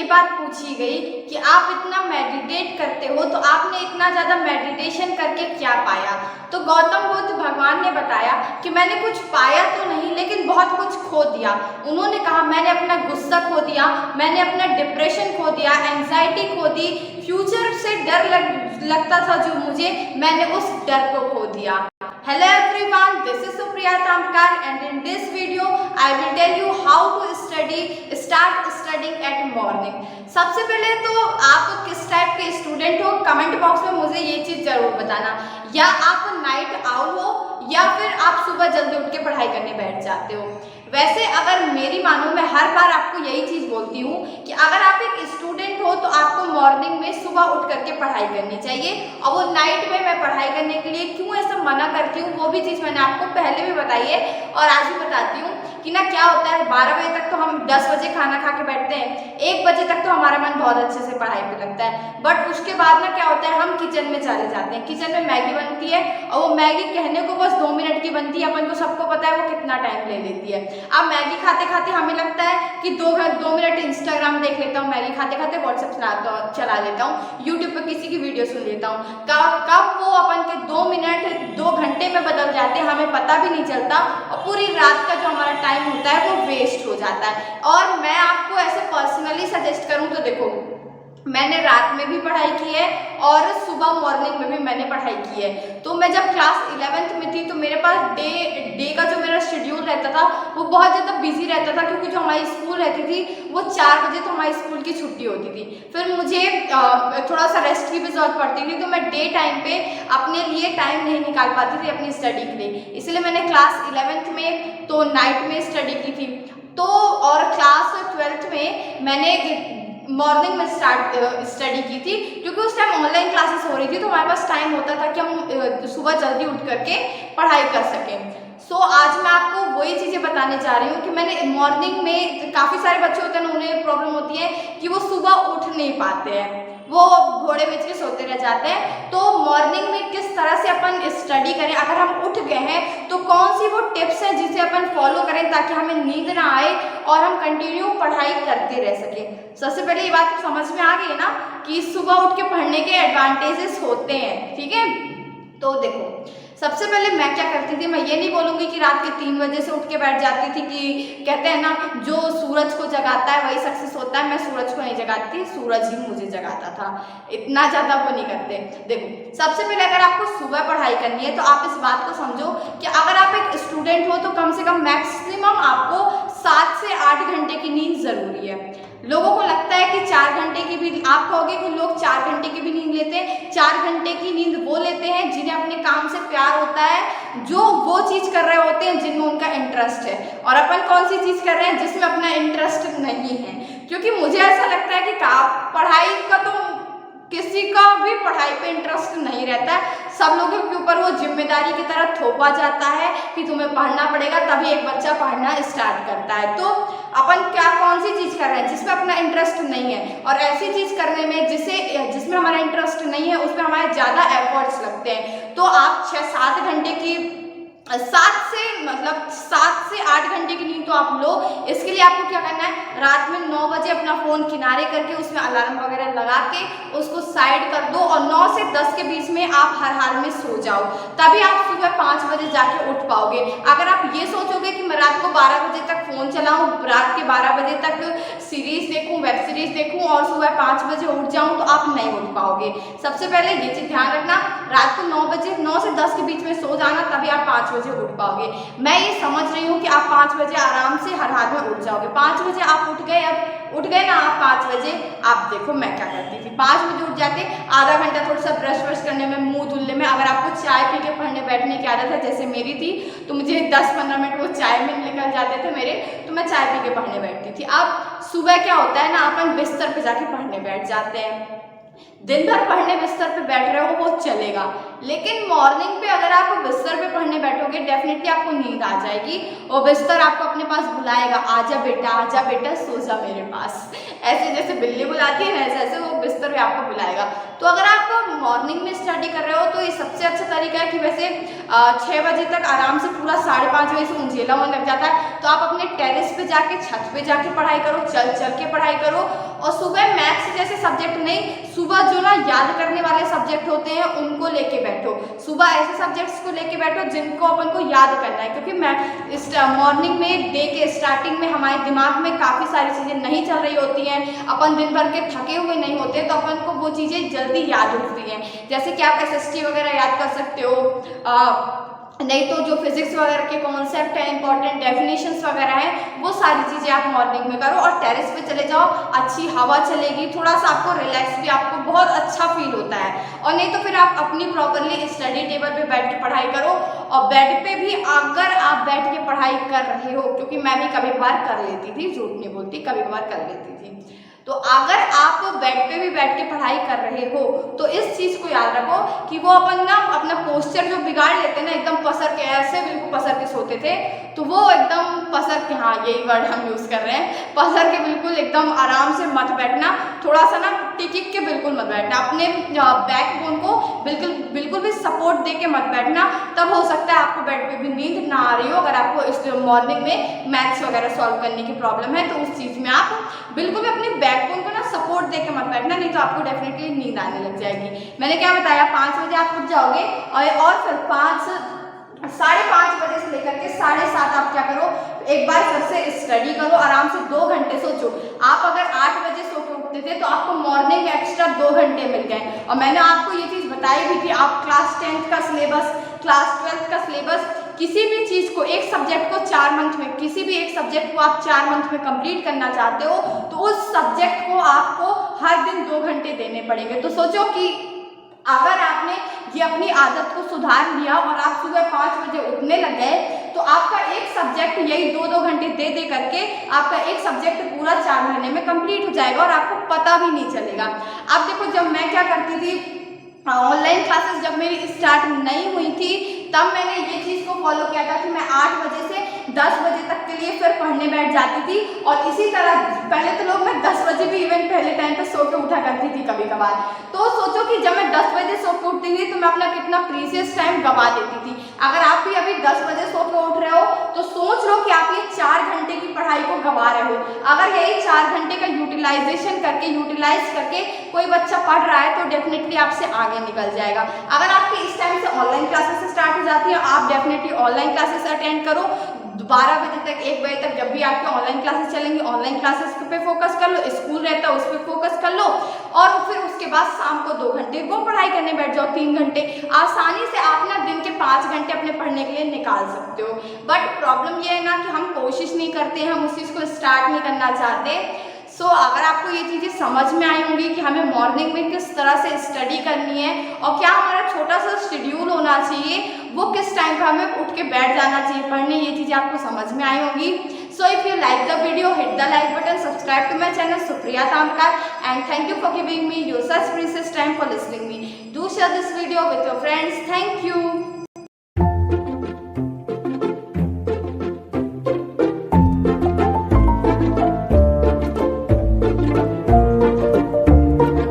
ये बात पूछी गई कि आप इतना मेडिटेट करते हो तो आपने इतना ज़्यादा मेडिटेशन करके क्या पाया, तो गौतम बुद्ध भगवान ने बताया कि मैंने कुछ पाया तो नहीं लेकिन बहुत कुछ खो दिया। उन्होंने कहा मैंने अपना गुस्सा खो दिया, मैंने अपना डिप्रेशन खो दिया, एंजाइटी खो दी, फ्यूचर से डर लगता था जो मुझे, मैंने उस डर को खो दिया। Hello everyone, this is Supriya Tamkar and in this video I will tell you how to start studying at morning। सबसे पहले तो आप किस टाइप के स्टूडेंट हो, कमेंट बॉक्स में मुझे ये चीज़ जरूर बताना, या आप नाइट आउल हो या फिर आप सुबह जल्दी उठ के पढ़ाई करने बैठ जाते हो। वैसे अगर मेरी मानो, मैं हर बार आपको यही चीज़ बोलती हूँ कि अगर आप एक स्टूडेंट हो तो आपको मॉर्निंग में सुबह उठ करके पढ़ाई करनी चाहिए, और वो नाइट में मैं पढ़ाई करने के लिए क्यों ऐसा मना करती हूँ वो भी चीज़ मैंने आपको पहले भी बताई है और आज भी बताती हूँ कि ना क्या होता है, 12 बजे तक तो हम 10 बजे खाना खा के बैठते हैं, 1 बजे तक तो हमारा मन बहुत अच्छे से पढ़ाई पे लगता है, बट उसके बाद ना क्या होता है, हम किचन में चले जाते हैं, किचन में मैगी बनती है और वो मैगी कहने को बस 2 मिनट की बनती है, अपन को सबको पता है वो कितना टाइम ले लेती है। अब मैगी खाते खाते हमें लगता है कि 2 मिनट इंस्टाग्राम देख लेता हूँ, मैगी खाते खाते व्हाट्सएप चला लेता हूँ, यूट्यूब पर किसी की वीडियो सुन लेता हूँ, कब वो अपन के 2 मिनट 2 घंटे में बदल जाते हैं हमें पता भी नहीं चलता, और पूरी रात का जो हमारा टाइम होता है वो वेस्ट हो जाता है। और मैं आपको ऐसे पर्सनली सजेस्ट करूँ तो देखो, मैंने रात में भी पढ़ाई की है और सुबह मॉर्निंग में भी मैंने पढ़ाई की है। तो मैं जब क्लास 11th में थी तो मेरे पास डे का जो मेरा शेड्यूल रहता था वो बहुत ज़्यादा बिजी रहता था, क्योंकि जो हमारी स्कूल रहती थी वो 4 बजे तो हमारी स्कूल की छुट्टी होती थी, फिर मुझे थोड़ा सा रेस्ट की भी जरूरत पड़ती थी, तो मैं डे टाइम पे अपने लिए टाइम नहीं निकाल पाती थी अपनी स्टडी के लिए, इसलिए मैंने क्लास 11th में तो नाइट में स्टडी की थी, तो और क्लास 12th में मैंने मॉर्निंग में स्टडी की थी, क्योंकि उस टाइम ऑनलाइन क्लासेस हो रही थी तो हमारे पास टाइम होता था कि हम सुबह जल्दी उठ करके पढ़ाई कर सकें। सो आज मैं आपको वही चीज़ें बताने जा रही हूँ कि मैंने मॉर्निंग में, काफ़ी सारे बच्चे होते हैं उन्हें प्रॉब्लम होती है कि वो सुबह उठ नहीं पाते हैं, वो घोड़े बेच के सोते रह जाते हैं। तो मॉर्निंग में किस तरह से अपन स्टडी करें, अगर हम उठ गए हैं तो कौन सी वो टिप्स हैं जिसे अपन फॉलो करें ताकि हमें नींद ना आए और हम कंटिन्यू पढ़ाई करते रह सकें। सबसे पहले ये बात समझ में आ गई ना कि सुबह उठ के पढ़ने के एडवांटेजेस होते हैं, ठीक है। तो देखो, सबसे पहले मैं क्या करती थी, मैं ये नहीं बोलूँगी कि रात के 3 बजे से उठ के बैठ जाती थी, कि कहते हैं ना जो सूरज को जगाता है वही सक्सेस होता है, मैं सूरज को नहीं जगाती थी, सूरज ही मुझे जगाता था, इतना ज़्यादा वो नहीं करते। देखो, सबसे पहले अगर आपको सुबह पढ़ाई करनी है तो आप इस बात को समझो कि अगर आप एक स्टूडेंट हो तो कम से कम मैक्सिमम आपको 7 से 8 घंटे की नींद ज़रूरी है। लोगों को लगता है कि 4 घंटे की भी, आप कहोगे कि लोग 4 घंटे की भी नींद लेते हैं, 4 घंटे की नींद वो लेते हैं जिन्हें अपने काम से प्यार होता है, जो वो चीज़ कर रहे होते हैं जिनमें उनका इंटरेस्ट है, और अपन कौन सी चीज़ कर रहे हैं जिसमें अपना इंटरेस्ट नहीं है। क्योंकि मुझे ऐसा लगता है कि पढ़ाई का तो किसी का भी पढ़ाई पे इंटरेस्ट नहीं रहता है, सब लोगों के ऊपर वो जिम्मेदारी की तरह थोपा जाता है कि तुम्हें पढ़ना पड़ेगा, तभी एक बच्चा पढ़ना स्टार्ट करता है। तो अपन कौन सी चीज़ कर रहे हैं जिसमें अपना इंटरेस्ट नहीं है, और ऐसी चीज़ करने में जिसमें हमारा इंटरेस्ट नहीं है उसमें हमारे ज़्यादा एफर्ट्स लगते हैं। तो आप 6-7 घंटे की 7 से 8 घंटे की नींद तो आप लो। इसके लिए आपको क्या करना है, रात में 9 बजे अपना फ़ोन किनारे करके उसमें अलार्म वगैरह लगा के उसको साइड कर दो, और 9 से 10 के बीच में आप हर हाल में सो जाओ, तभी आप सुबह 5 बजे जाके उठ पाओगे। अगर आप ये सोचोगे कि मैं रात को 12 बजे तक फ़ोन चलाऊँ, रात के 12 बजे तक सीरीज़ देखूँ, वेब सीरीज़ देखूँ और सुबह 5 बजे उठ जाऊँ, तो आप नहीं उठ पाओगे। सबसे पहले ये चीज़ ध्यान रखना, रात को 9 से 10 के बीच में सो जाना, तभी आप 5 बजे उठ पाओगे। मैं ये समझ रही हूँ कि आप 5 बजे आराम से हर हाल में उठ जाओगे। 5 बजे आप उठ गए, अब उठ गए ना आप 5 बजे, आप देखो मैं क्या करती थी, 5 बजे उठ जाते, आधा घंटा थोड़ा सा ब्रश करने में, मुंह धुलने में, अगर आपको चाय पी के पढ़ने बैठने की आदत है जैसे मेरी थी, तो मुझे 10-15 मिनट वो चाय में निकल जाते थे मेरे, तो मैं चाय पी के पढ़ने बैठती थी। अब सुबह क्या होता है ना, अपन बिस्तर पे जाके पढ़ने बैठ जाते हैं, दिन भर पढ़ने बिस्तर पे बैठ रहे हो वो चलेगा, लेकिन मॉर्निंग पे अगर आप बिस्तर पे पढ़ने बैठोगे डेफिनेटली आपको नींद आ जाएगी और बिस्तर आपको अपने पास बुलाएगा, आजा बेटा सो जा मेरे पास। ऐसे जैसे बिल्ली बुलाती है ना, ऐसे ऐसे वो बिस्तर पे आपको बुलाएगा। तो अगर आप मॉर्निंग में स्टडी कर रहे हो तो ये सबसे अच्छा तरीका है कि वैसे 6 बजे तक आराम से पूरा 5:30 बजे से उंजेला होने लग जाता है, तो आप अपने टेरेस पे जाके छत पे जाके पढ़ाई करो, चल चल के पढ़ाई करो। और सुबह मैथ्स जैसे सब्जेक्ट नहीं, सुबह जो ना याद करने वाले सब्जेक्ट होते हैं उनको लेके बैठो। सुबह ऐसे सब्जेक्ट्स को लेके बैठो जिनको अपन को याद करना है, क्योंकि मैं इस मॉर्निंग में डे के स्टार्टिंग में हमारे दिमाग में काफ़ी सारी चीज़ें नहीं चल रही होती हैं, अपन दिन भर के थके हुए नहीं होते, तो अपन को वो चीज़ें जल्दी याद होती हैं। जैसे कि आप SST वगैरह याद कर सकते हो, नहीं तो जो फिजिक्स वगैरह के कॉन्सेप्ट है, इंपॉर्टेंट डेफिनेशंस वगैरह है, वो सारी चीज़ें आप मॉर्निंग में करो और टेरेस पे चले जाओ, अच्छी हवा चलेगी, थोड़ा सा आपको रिलैक्स भी, आपको बहुत अच्छा फील होता है। और नहीं तो फिर आप अपनी प्रॉपरली स्टडी टेबल पे बैठ के पढ़ाई करो। और बेड पे भी अगर आप बैठ के पढ़ाई कर रहे हो, क्योंकि मैं भी कभी कभार कर लेती थी, झूठ नहीं बोलती, कभी कभार कर लेती थी, तो अगर आप बेड पे भी बैठ के पढ़ाई कर रहे हो तो इस चीज़ को याद रखो कि वो अपन ना अपना पोस्चर जो बिगाड़ लेते ना, एकदम पसर के, ऐसे बिल्कुल पसर के सोते थे, तो वो एकदम पसर के, हाँ यही वर्ड हम यूज़ कर रहे हैं, पसर के बिल्कुल एकदम आराम से मत बैठना, थोड़ा सा ना टिक के बिल्कुल मत बैठना, अपने बैकबोन को बिल्कुल भी सपोर्ट दे के मत बैठना। तब हो सकता है आपको बेड पे भी नींद ना आ रही हो। अगर आपको इस मॉर्निंग में मैथ्स वगैरह सॉल्व करने की प्रॉब्लम है तो उस चीज़ में आप बिल्कुल भी अपने बैकबोन को ना सपोर्ट दे के मत बैठना, नहीं तो आपको डेफिनेटली नींद आने लग जाएगी। मैंने क्या बताया, 5 बजे आप उठ जाओगे और फिर 5:30 बजे से लेकर के 7:30 आप क्या करो, एक बार फिर से स्टडी करो, आराम से 2 घंटे सोचो। आप अगर 8 बजे सो के उठते थे तो आपको मॉर्निंग में एक्स्ट्रा 2 घंटे मिल गए। और मैंने आपको ये चीज़ बताई भी थी, आप क्लास 10th का सिलेबस, क्लास 12th का सिलेबस, किसी भी चीज़ को, एक सब्जेक्ट को 4 मंथ में, किसी भी एक सब्जेक्ट को आप 4 मंथ में कंप्लीट करना चाहते हो तो उस सब्जेक्ट को आपको हर दिन 2 घंटे देने पड़ेंगे। तो सोचो कि अगर आपने ये अपनी आदत को सुधार लिया और आप सुबह 5 बजे उठने लग गए तो आपका एक सब्जेक्ट यही 2-2 घंटे दे करके आपका एक सब्जेक्ट पूरा 4 महीने में कंप्लीट हो जाएगा और आपको पता भी नहीं चलेगा। अब देखो, जब मैं क्या करती थी, ऑनलाइन क्लासेस जब मेरी स्टार्ट नहीं हुई थी तब मैंने ये चीज़ को फॉलो किया था कि मैं 8 बजे से 10 बजे तक के लिए फिर पढ़ने बैठ जाती थी। और इसी तरह पहले तो लोग, मैं 10 बजे भी इवन पहले टाइम पे सो के उठा करती थी कभी कभार। तो सोचो कि जब मैं 10 बजे सो के उठती थी तो मैं अपना कितना प्रीशियस टाइम गवा देती थी। अगर आप भी अभी 10 बजे सो के उठ रहे हो तो सोच लो कि आप ये 4 घंटे की पढ़ाई को गवा रहे हो। अगर यही 4 घंटे का यूटिलाइज करके कोई बच्चा पढ़ रहा है तो डेफिनेटली आपसे आगे निकल जाएगा। अगर आपकी इस टाइम से ऑनलाइन क्लासेस स्टार्ट हो जाती है, आप डेफिनेटली ऑनलाइन क्लासेस अटेंड करो। 12 बजे तक, 1 बजे तक जब भी आपकी ऑनलाइन क्लासेस चलेंगी, ऑनलाइन क्लासेस पे फोकस कर लो, स्कूल रहता है उस पर फोकस कर लो और फिर उसके बाद शाम को 2 घंटे वो पढ़ाई करने बैठ जाओ, 3 घंटे। आसानी से आप ना दिन के 5 घंटे अपने पढ़ने के लिए निकाल सकते हो। बट प्रॉब्लम ये है ना कि हम कोशिश नहीं करते, हम उस चीज़ को स्टार्ट नहीं करना चाहते। सो अगर आपको ये चीज़ें समझ में आई होंगी कि हमें मॉर्निंग में किस तरह से स्टडी करनी है और क्या हमारा छोटा सा शेड्यूल होना चाहिए, वो किस टाइम पर हमें उठ के बैठ जाना चाहिए पढ़ने, ये चीज़ें आपको समझ में आई होंगी। So if you like the video, hit the like button, subscribe to my channel Supriya Tamkar, and thank you for giving me your such precious time for listening me. Do share this video with your friends. Thank you.